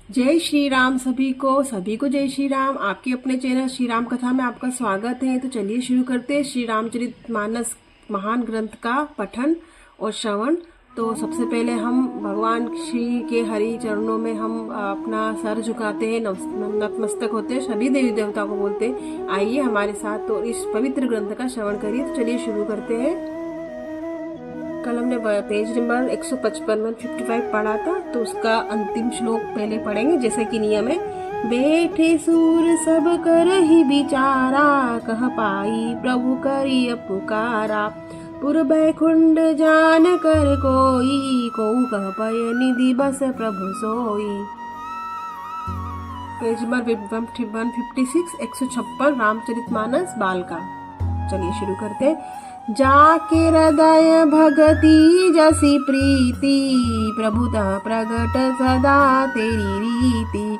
जय श्री राम सभी को जय श्री राम। आपके अपने चैनल श्री राम कथा में आपका स्वागत है। तो चलिए शुरू करते हैं श्री रामचरितमानस महान ग्रंथ का पठन और श्रवण। तो सबसे पहले हम भगवान श्री के हरि चरणों में हम अपना सर झुकाते हैं, नतमस्तक होते हैं, सभी देवी देवता को बोलते हैं आइए हमारे साथ तो इस पवित्र ग्रंथ का श्रवण करिए। तो चलिए शुरू करते हैं। कल हमने पेज नंबर 155 पढ़ा था, तो उसका अंतिम श्लोक पहले पढ़ेंगे जैसे कि नियम है। बैठे सूर सब कर ही विचारा, कह पाई प्रभु करी पुकारा। पुर बैकुंड जान कर कोई, को कह पय निधि बस प्रभु सोई। पेज नंबर 156 156 रामचरितमानस बाल का। चलिए शुरू करते हैं। जाके हृदय भगति जसी प्रीति, प्रभुतः प्रगट सदा तेरी रीति।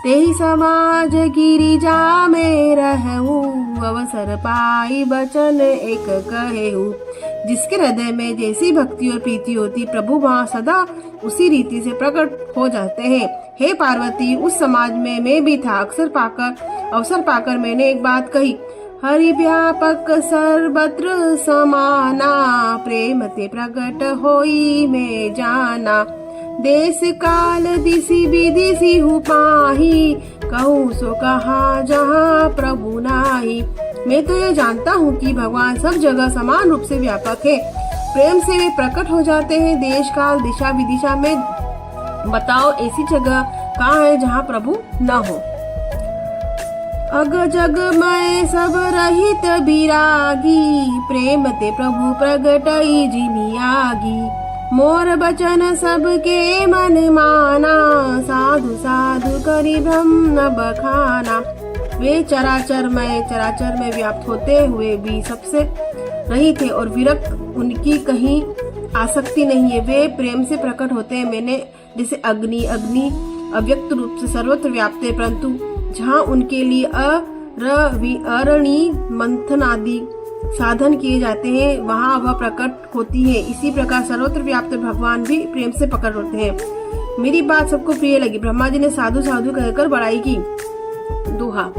तेहि समाज गिरिजा में रहूं, अवसर पाई बचन एक कहेहूं। जिसके हृदय में जैसी भक्ति और प्रीति होती, प्रभु वहाँ सदा उसी रीति से प्रकट हो जाते हैं। हे पार्वती, उस समाज में मैं भी था। अवसर पाकर मैंने एक बात कही। हरि व्यापक सर्वत्र समाना, प्रेम ते प्रकट होई मैं जाना। देश काल दिशि विदिशि हूँ पाही, कहूँ सो कहा जहाँ प्रभु नाही। मैं तो ये जानता हूँ कि भगवान सब जगह समान रूप से व्यापक है। प्रेम से वे प्रकट हो जाते हैं। देश काल दिशा विदिशा में बताओ ऐसी जगह कहाँ है जहाँ प्रभु न हो। अग जग मैं सब रहित बिरागी, प्रेम ते प्रभु प्रगटई जिमियागी। मोर बचन सबके मन माना, साधु साधु करी ब्रह्म बखाना। वे चराचर में व्याप्त होते हुए भी सबसे रहित है और विरक्त, उनकी कहीं आसक्ति नहीं है। वे प्रेम से प्रकट होते हैं। मैंने जैसे अग्नि अव्यक्त रूप से सर्वत्र व्याप्त है, परंतु जहाँ उनके लिए अरणी मंथन आदि साधन किए जाते हैं वहाँ वह प्रकट होती है। इसी प्रकार सर्वत्र व्याप्त भगवान भी प्रेम से प्रकट होते हैं। मेरी बात सबको प्रिय लगी। ब्रह्मा जी ने साधु साधु कहकर बड़ाई की। दोहा।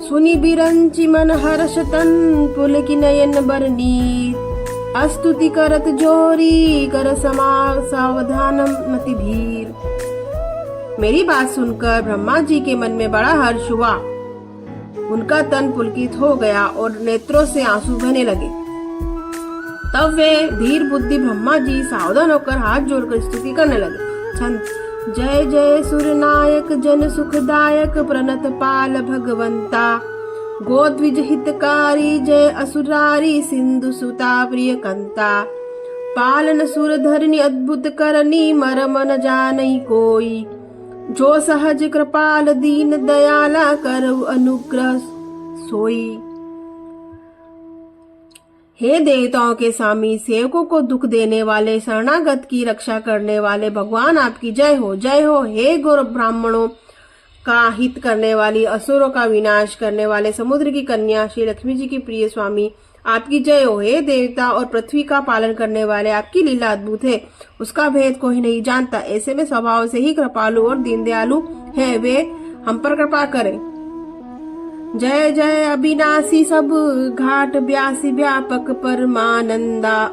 सुनी बिरंची मन हर्ष तन, पुल की नयन बरनी। अस्तुति करत जोरी, कर सावधानम मति भीर। मेरी बात सुनकर ब्रह्मा जी के मन में बड़ा हर्ष हुआ। उनका तन पुलकित हो गया और नेत्रों से आंसू बहने लगे। तब वे धीर बुद्धि ब्रह्मा जी सावधान होकर हाथ जोड़कर स्तुति करने लगे। छंद। जय जय सुरनायक जन सुखदायक, प्रणत पाल भगवंता। गोद्विज हितकारी, जय असुरारी सिंधु सुता प्रिय कंता। पालन सुर धरनी अद्भुत करनी, मरम न जानई कोई। जो सहज कृपाल दीन दयाला, करु अनुग्रह सोई। हे देवताओं के स्वामी, सेवकों को दुख देने वाले, शरणागत की रक्षा करने वाले भगवान आपकी जय हो, जय हो। हे गौर ब्राह्मणों का हित करने वाली, असुरों का विनाश करने वाले, समुद्र की कन्या श्री लक्ष्मी जी की प्रिय स्वामी आपकी जय हो। हे देवता और पृथ्वी का पालन करने वाले, आपकी लीला अद्भुत है, उसका भेद कोई नहीं जानता। ऐसे में स्वभाव से ही कृपालु और दीन दयालु है, वे हम पर कृपा करें। जय जय अविनाशी सब घाट व्यासी, व्यापक परमानंदा।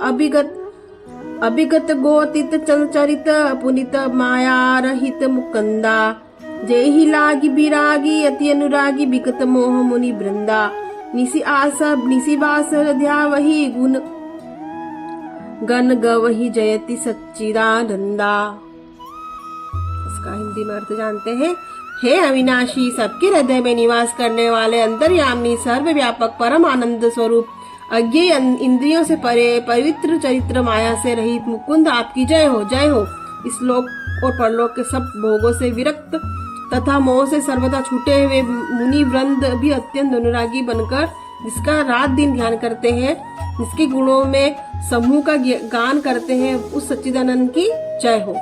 अभिगत गोतित चलचरित, पुनित माया रहित मुकंदा। जय ही लागी विरागी, अति अनुरागी, विगत मोह मुनि वृंदा। निसी आसब निसी वासर ध्यावही, गुण गण गवही, जयति सच्चिदानंदा। इसका हिंदी में अर्थ जानते हैं। हे अविनाशी, सबके हृदय में निवास करने वाले, अंतर्यामी, सर्वव्यापक, परम आनंद स्वरूप, अज्ञेय इंद्रियों से परे, पवित्र चरित्र, माया से रहित मुकुंद आपकी जय हो, जय हो। इस लोक और परलोक के सब भोगों से विरक्त तथा मोह से सर्वदा छूटे हुए मुनि वृंद भी अत्यंत अनुरागी बनकर, जिसका रात दिन ध्यान करते हैं, जिसके गुणों में समूह का गान करते हैं, उस सच्चिदानंद की जय हो।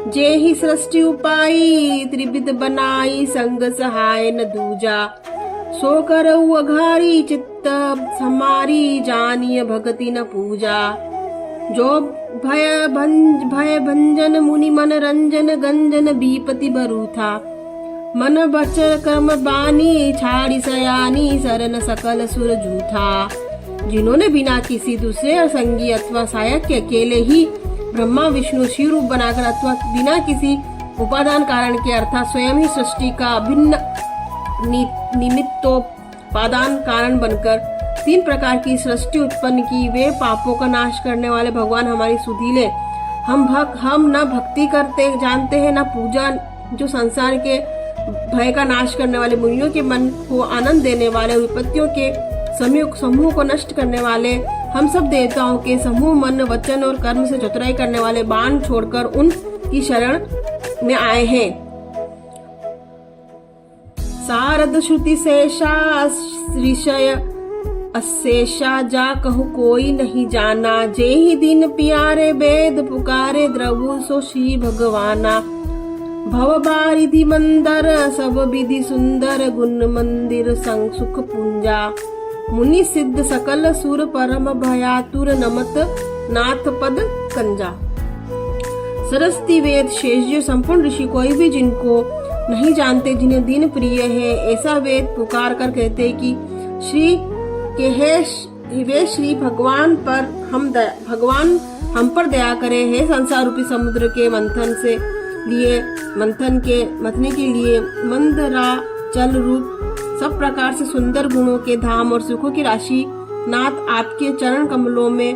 जे ही सृष्टि उपाई, त्रिविध बनाई, संग सहाय न दूजा। सो करऊ अघारी, चित्त समारी, जानिय भगति न पूजा। जो भय भंजन मुनि मन रंजन गंजन बीपति बरू था। मन बचर कर्म बानी छाड़ी सयानी सरन सकल सुर जूथा। जिन्होंने बिना किसी दूसरे संगी अथवा सहायक के अकेले ही ब्रह्मा विष्णु शिव रूप बनाकर अथवा बिना किसी उपादान कारण के अर्थात स्वयं ही सृष्टि का अभिन्न निमित्तोपादान कारण बनकर 3 प्रकार की सृष्टि उत्पन्न की, वे पापों का नाश करने वाले भगवान हमारी सुधीले। हम न भक्ति करते जानते हैं न पूजा, जो संसार के भय का नाश करने वाले मुनियों के मन को आनंद देने वाले, विपत्तियों के समूह को नष्ट करने वाले, हम सब देवताओं के समूह मन वचन और कर्म से चतुराई करने वाले बाण छोड़कर उनकी शरण में आए हैं। सारद श्रुति शेषा ऋषय अशेषा जा कहु कोई नहीं जाना। जे ही दिन प्यारे वेद पुकारे द्रवु सो श्री भगवाना। भव बारिधि मंदर सब विधि सुंदर गुण मंदिर संग सुख पुंजा। मुनि सिद्ध सकल सुर परम भयातुर नमत नाथ पद कंजा। सरस्वती वेद शेषजी संपूर्ण ऋषि कोई भी जिनको नहीं जानते, जिन्हें दिन प्रिय है, ऐसा वेद पुकार कर कहते कि वे श्री भगवान हम पर दया करे है। संसार रूपी समुद्र के मंथने के लिए मंदरा जल रूप सब प्रकार से सुंदर गुणों के धाम और सुखों की राशि नाथ आपके चरण कमलों में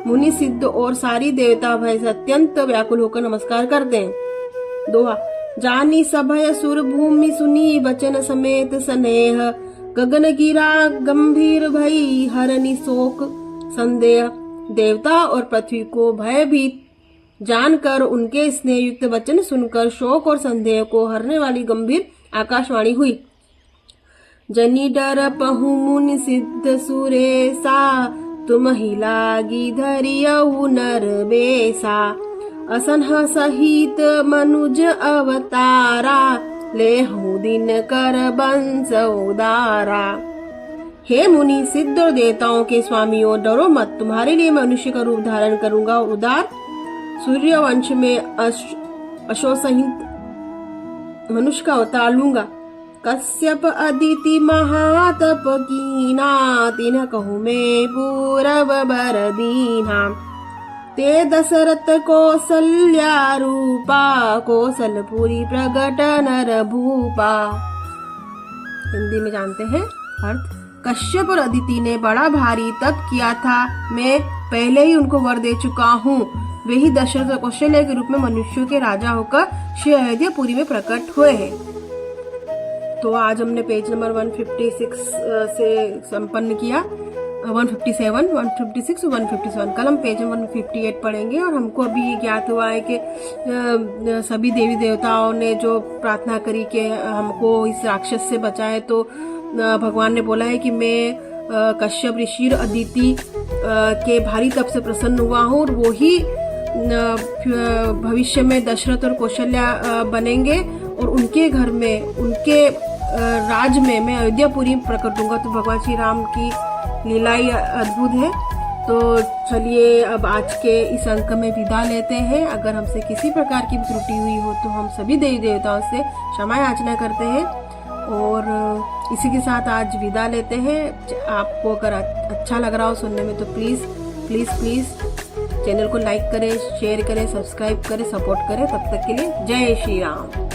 मुनि सिद्ध और सारी देवता भय से अत्यंत व्याकुल होकर नमस्कार करते हैं। दोहा। जानी सभय सुर भूमि सुनी वचन समेत स्नेह। गगन गिरा गंभीर भई हरनि शोक संदेह। देवता और पृथ्वी को भयभीत जानकर उनके स्नेह युक्त वचन सुनकर शोक और संदेह को हरने वाली गंभीर आकाशवाणी हुई। जनी डर पहु मुनि सिद्ध सुरेसा। तुम ही लागी धरियऊ नर बेसा। असनह सहित मनुज अवतारा। लेहु दिन कर बंस उदारा। हे मुनि सिद्ध और देवताओं के स्वामियों, डरो मत, तुम्हारे लिए मनुष्य का रूप धारण करूंगा और उदार सूर्य वंश में अशोसहित मनुष्य का अवतार लूंगा। कश्यप अदिति महातप कीना। तिन्ह कहूँ मैं पूरब बर दीना। ते दशरथ कौसल्या रूपा। कौशलपुरी प्रगट नर भूपा। हिंदी में जानते हैं अर्थ। कश्यप और अदिति ने बड़ा भारी तप किया था, मैं पहले ही उनको वर दे चुका हूँ। वे ही दशरथ और कौशल्या के रूप में मनुष्यों के राजा होकर श्री अयोध्यापुरी में प्रकट हुए हैं। तो आज हमने पेज नंबर 156 से संपन्न किया। 157, 156 और 157। कल हम पेज 158 पढ़ेंगे। और हमको अभी ये ज्ञात हुआ है कि सभी देवी देवताओं ने जो प्रार्थना करी कि हमको इस राक्षस से बचाए, तो भगवान ने बोला है कि मैं कश्यप ऋषि और अदिति के भारी तप से प्रसन्न हुआ हूँ और वो ही भविष्य में दशरथ और कौशल्या बनेंगे और उनके घर में, उनके राज में मैं अयोध्यापुरी प्रकट दूंगा। तो भगवान श्री राम की लीला ही अद्भुत है। तो चलिए अब आज के इस अंक में विदा लेते हैं। अगर हमसे किसी प्रकार की त्रुटि हुई हो तो हम सभी देवी देवताओं से क्षमा याचना करते हैं और इसी के साथ आज विदा लेते हैं। आपको अगर अच्छा लग रहा हो सुनने में तो प्लीज प्लीज प्लीज चैनल को लाइक करें, शेयर करें, सब्सक्राइब करें, सपोर्ट करें। तब तक के लिए जय श्री राम।